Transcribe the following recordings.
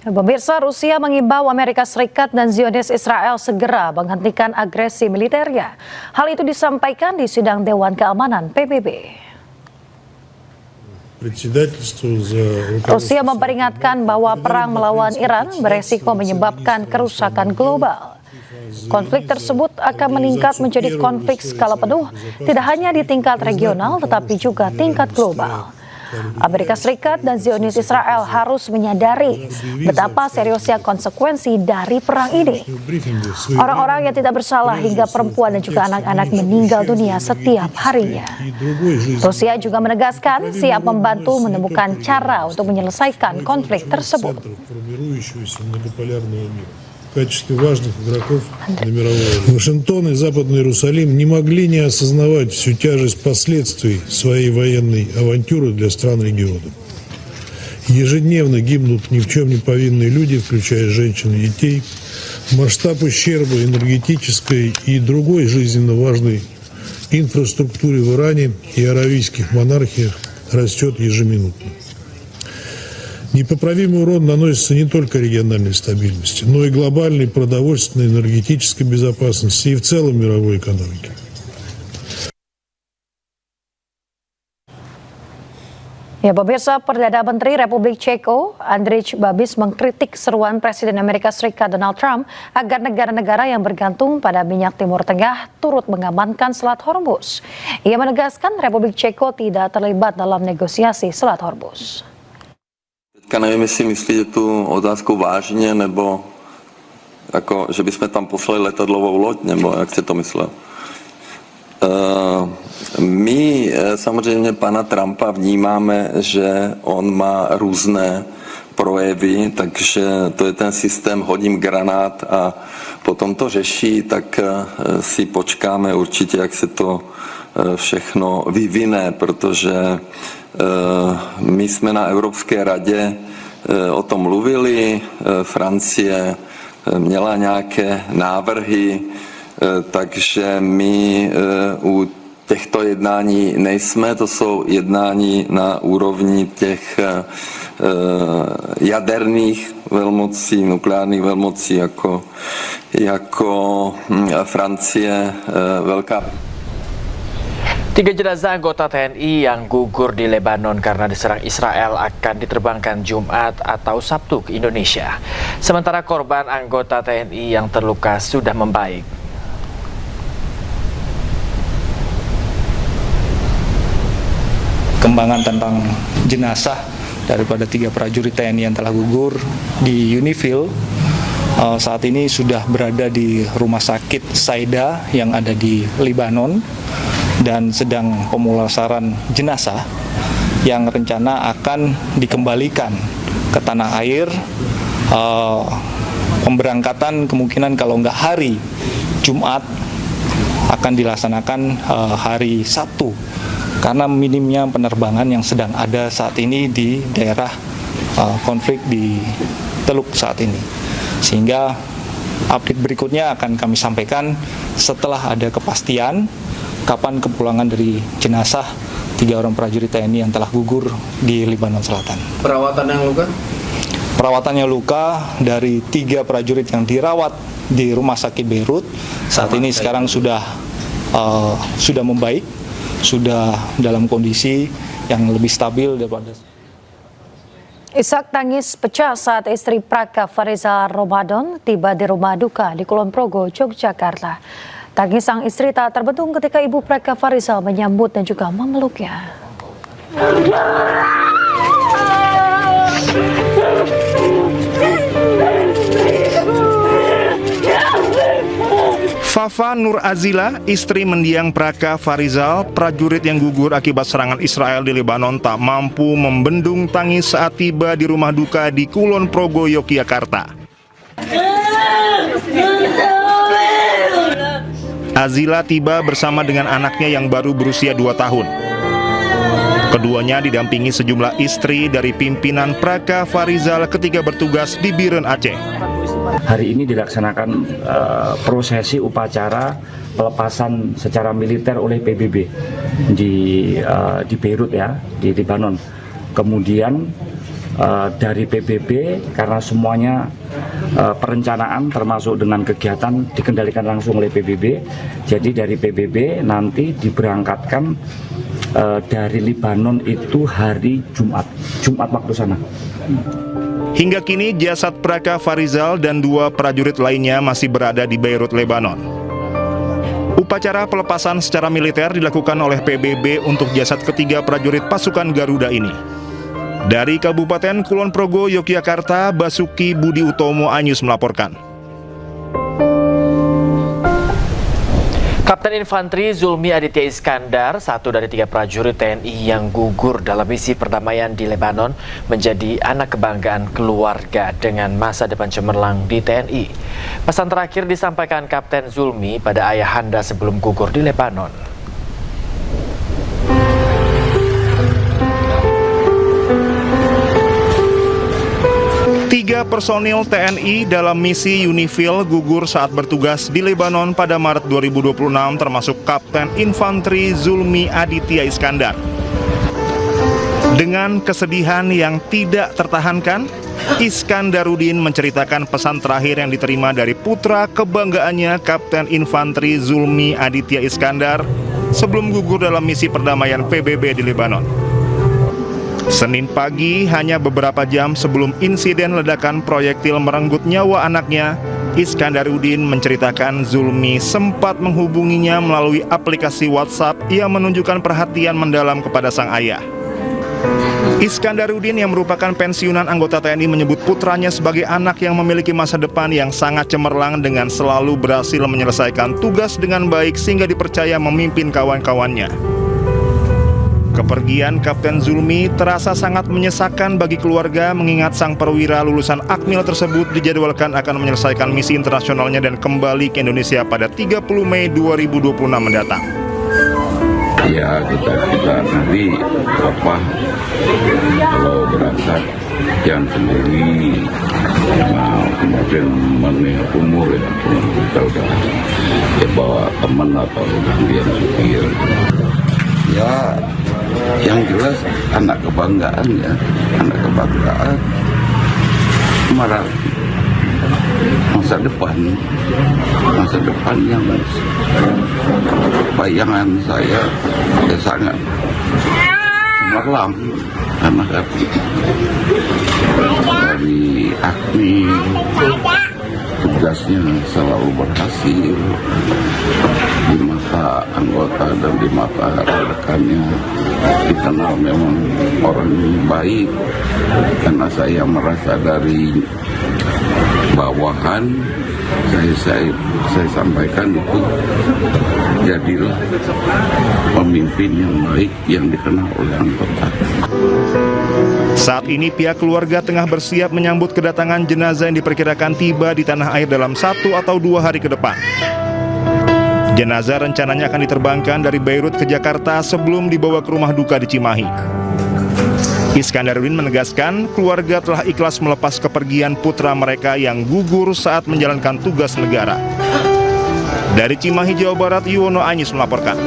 Pemirsa, Rusia mengimbau Amerika Serikat dan Zionis Israel segera menghentikan agresi militernya. Hal itu disampaikan di sidang Dewan Keamanan PBB. Rusia memperingatkan bahwa perang melawan Iran beresiko menyebabkan kerusakan global. Konflik tersebut akan meningkat menjadi konflik skala penuh, tidak hanya di tingkat regional tetapi juga tingkat global. Amerika Serikat dan Zionis Israel harus menyadari betapa seriusnya konsekuensi dari perang ini. Orang-orang yang tidak bersalah hingga perempuan dan juga anak-anak meninggal dunia setiap harinya. Rusia juga menegaskan siap membantu menemukan cara untuk menyelesaikan konflik tersebut. В качестве важных игроков на мировой арене. Вашингтон и Западный Иерусалим не могли не осознавать всю тяжесть последствий своей военной авантюры для стран региона. Ежедневно гибнут ни в чем не повинные люди, включая женщин и детей. Масштаб ущерба энергетической и другой жизненно важной инфраструктуре в Иране и аравийских монархиях растет ежеминутно. Непоправимый урон наносится не только региональной стабильности, но и глобальной продовольственной, энергетической безопасности и в целом мировой экономике. Ya, pemirsa, Perdana Menteri Republik Ceko, Andrej Babis, mengkritik seruan Presiden Amerika Serikat Donald Trump agar negara-negara yang bergantung pada minyak Timur Tengah turut mengamankan Selat Hormuz. Ia menegaskan Republik Ceko tidak terlibat dalam negosiasi Selat Hormuz. Nevím, jestli myslíte tu otázku vážně, nebo jako, že bychom tam poslali letadlovou loď, nebo jak jste to myslel? My samozřejmě pana Trumpa vnímáme, že on má různé projevy, takže to je ten systém hodím granát a potom to řeší, tak si počkáme určitě, jak se to všechno vyvine, protože my jsme na Evropské radě o tom mluvili, Francie měla nějaké návrhy, takže my u těchto jednání nejsme, to jsou jednání na úrovni těch jaderných velmocí, nukleárních velmocí, jako Francie, Velká. 3 jenazah anggota TNI yang gugur di Lebanon karena diserang Israel akan diterbangkan Jumat atau Sabtu ke Indonesia. Sementara korban anggota TNI yang terluka sudah membaik. Kembangan tentang jenazah daripada 3 prajurit TNI yang telah gugur di Unifil saat ini sudah berada di rumah sakit Saida yang ada di Lebanon dan sedang pemulasaran jenazah yang rencana akan dikembalikan ke tanah air. Pemberangkatan kemungkinan kalau nggak hari Jumat akan dilaksanakan hari Sabtu karena minimnya penerbangan yang sedang ada saat ini di daerah konflik di Teluk saat ini. Sehingga update berikutnya akan kami sampaikan setelah ada kepastian kapan kepulangan dari jenazah 3 orang prajurit TNI yang telah gugur di Lebanon Selatan. Perawatan yang luka? Perawatan yang luka dari 3 prajurit yang dirawat di Rumah Sakit Beirut saat ini sekarang sudah membaik, sudah dalam kondisi yang lebih stabil daripada. Isak tangis pecah saat istri Praka Farizal Ramadan tiba di rumah duka di Kulon Progo, Yogyakarta. Tangis sang istri tak terbendung ketika ibu Praka Farizal menyambut dan juga memeluknya. Fafa Nur Azila, istri mendiang Praka Farizal, prajurit yang gugur akibat serangan Israel di Lebanon, tak mampu membendung tangis saat tiba di rumah duka di Kulon Progo, Yogyakarta. Azila tiba bersama dengan anaknya yang baru berusia 2 tahun. Keduanya didampingi sejumlah istri dari pimpinan Praka Farizal ketika bertugas di Biren, Aceh. Hari ini dilaksanakan prosesi upacara pelepasan secara militer oleh PBB di Beirut ya, di Lebanon. Kemudian dari PBB karena semuanya perencanaan termasuk dengan kegiatan dikendalikan langsung oleh PBB. Jadi dari PBB nanti diberangkatkan dari Lebanon itu hari Jumat waktu sana. Hingga kini jasad Praka Farizal dan 2 prajurit lainnya masih berada di Beirut, Lebanon. Upacara pelepasan secara militer dilakukan oleh PBB untuk jasad ketiga prajurit pasukan Garuda ini. Dari Kabupaten Kulon Progo, Yogyakarta, Basuki Budi Utomo Anyus melaporkan. Kapten Infanteri Zulmi Aditya Iskandar, 1 dari 3 prajurit TNI yang gugur dalam misi perdamaian di Lebanon, menjadi anak kebanggaan keluarga dengan masa depan cemerlang di TNI. Pesan terakhir disampaikan Kapten Zulmi pada ayahanda sebelum gugur di Lebanon. 3 personil TNI dalam misi UNIFIL gugur saat bertugas di Lebanon pada Maret 2026, termasuk Kapten Infanteri Zulmi Aditya Iskandar. Dengan kesedihan yang tidak tertahankan, Iskandarudin menceritakan pesan terakhir yang diterima dari putra kebanggaannya, Kapten Infanteri Zulmi Aditya Iskandar, sebelum gugur dalam misi perdamaian PBB di Lebanon. Senin pagi, hanya beberapa jam sebelum insiden ledakan proyektil merenggut nyawa anaknya, Iskandarudin menceritakan Zulmi sempat menghubunginya melalui aplikasi WhatsApp yang menunjukkan perhatian mendalam kepada sang ayah. Iskandarudin yang merupakan pensiunan anggota TNI menyebut putranya sebagai anak yang memiliki masa depan yang sangat cemerlang dengan selalu berhasil menyelesaikan tugas dengan baik sehingga dipercaya memimpin kawan-kawannya. Kepergian Kapten Zulmi terasa sangat menyesakan bagi keluarga mengingat sang perwira lulusan Akmil tersebut dijadwalkan akan menyelesaikan misi internasionalnya dan kembali ke Indonesia pada 30 Mei 2026 mendatang. Ya kita nanti kalau berangkat yang sendiri, kemudian mengingat umur ya, kita udah bawa teman atau kemudian supir. Ya, yang jelas anak kebanggaan ya, anak kebanggaan. Marah masa depan yang bayangan saya ya sangat cemerlang karena dari Akmil tugasnya selalu berhasil di mata anggota dan di mata rekan-rekannya. Dikenal memang orang baik karena saya merasa dari bawahan saya sampaikan itu, jadilah pemimpin yang baik yang dikenal oleh anggota. Saat ini pihak keluarga tengah bersiap menyambut kedatangan jenazah yang diperkirakan tiba di tanah air dalam 1 atau 2 hari ke depan. Jenazah rencananya akan diterbangkan dari Beirut ke Jakarta sebelum dibawa ke rumah duka di Cimahi. Iskandarudin menegaskan keluarga telah ikhlas melepas kepergian putra mereka yang gugur saat menjalankan tugas negara. Dari Cimahi, Jawa Barat, Yuwono Anyis melaporkan.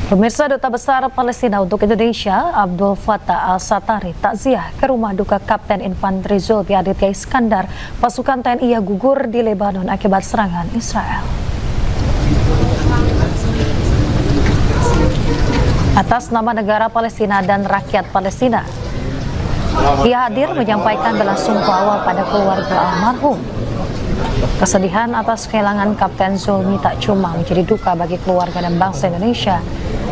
Pemirsa, Duta Besar Palestina untuk Indonesia, Abdul Fattah Al-Satari, takziah ke rumah duka Kapten Infanteri Zulmi Aditya Iskandar, pasukan TNI yang gugur di Lebanon akibat serangan Israel. Atas nama negara Palestina dan rakyat Palestina, ia hadir menyampaikan belasungkawa pada keluarga almarhum. Kesedihan atas kehilangan Kapten Zulmi tak cuma menjadi duka bagi keluarga dan bangsa Indonesia,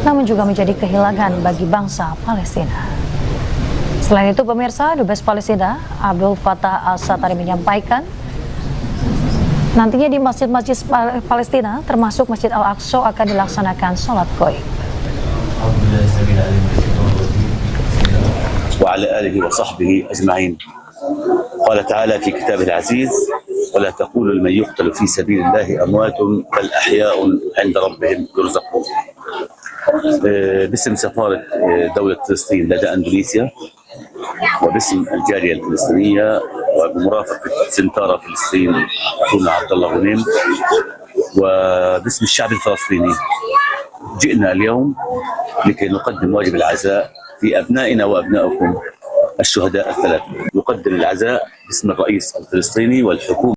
namun juga menjadi kehilangan bagi bangsa Palestina. Selain itu, pemirsa, Dubes Palestina Abdul Fattah Al-Satari menyampaikan nantinya di masjid-masjid Palestina termasuk Masjid Al-Aqsa akan dilaksanakan sholat Ghaib. وعلى آله وصحبه أجمعين. قال تعالى في كتابه العزيز: ولا تقولوا لمن يقتل في سبيل الله أموات بل أحياء عند ربهم يرزقون. باسم سفارة دولة فلسطين لدى أندونيسيا وباسم الجالية الفلسطينية وبمرافقة سنتارا فلسطين أخونا عبد الله غنيم وباسم الشعب الفلسطيني، جئنا اليوم لكي نقدم واجب العزاء في أبنائنا وأبنائكم الشهداء الثلاثة. يقدم العزاء باسم الرئيس الفلسطيني والحكومة.